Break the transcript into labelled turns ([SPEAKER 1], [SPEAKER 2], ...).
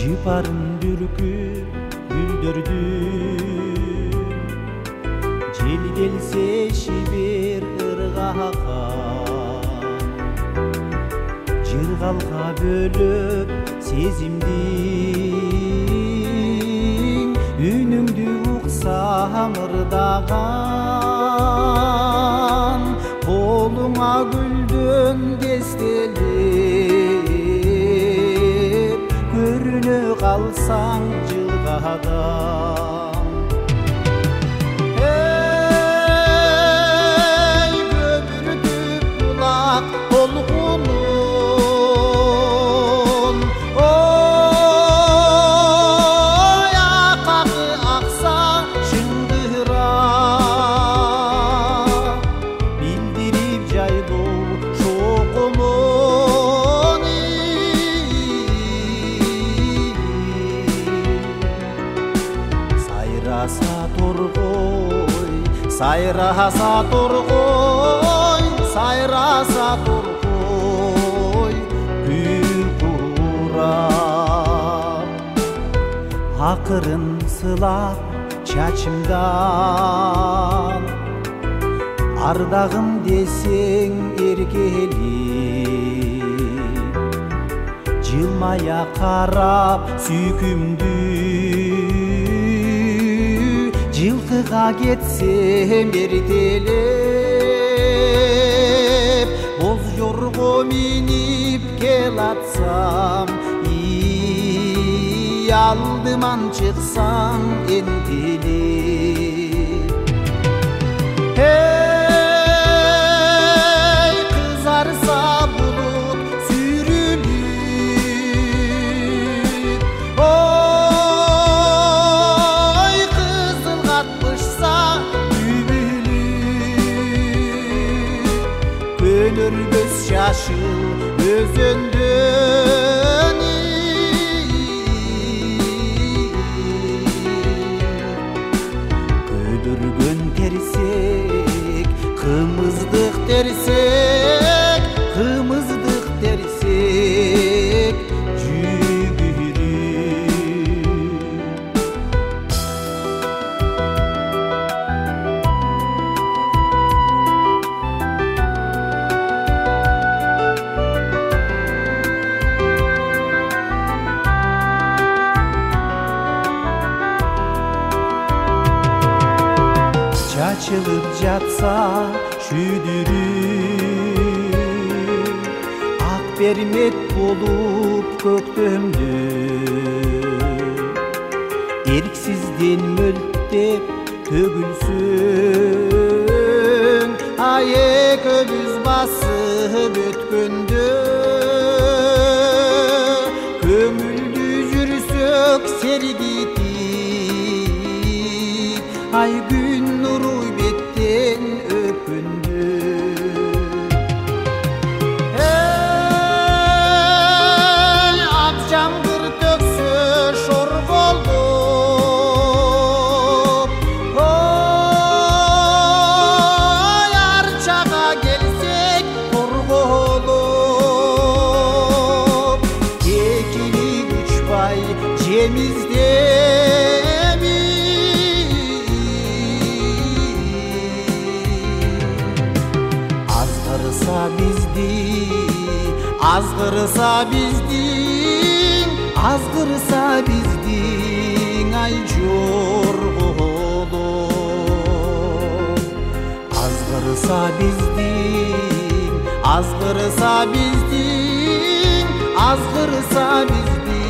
[SPEAKER 1] Жыпарын бүркүп гүлдөрдү, жел келсе шибер ыргакка, жыргалга бөлөп сезимдиң, үнүңдү уксам ырдаган, колуңа гүлдөн дестелеп, көрүнө калсаң жылгадан. Эй, көмүртүп булак толкунун, ой, акагы акса шыңдыра, билдирип жайдуу шокумун. Сайраса торгой, сайраса торгой, гүл курап, акырын сылап чачымдан, ардагым десең эркелип, жылмая карап сүйкүмдү, жылкыга кетсем эртелеп, боз жорго минип келатсам, алдыман чыксаң энтелеп. Эй, кызарса булут сүрүлүп, ой, кызыл катпышса үбүлүп, көнөрбөс жашыл өзөндөн. Көдүргөн терсек, кымыздык терсек, кымыздык терсек, жүгүрүп. Чачылып жатса шүйдүрүп, ак бермек болуп көктөмдү, эрксизден мөлттеп төгүлсөң, ай экөөбүз басып өткөндө, көңүлдү жүрсөк сергитип, ай күн нуру беттен өпкөндө. Эй, ак жамгыр төксө шор болуп, ой, арчага келсек корголуп, кекилик учпай жемиздеми, азгырса биздин, ай жорголуп, азгырса биздин, азгырса биздин, азгырса биздин.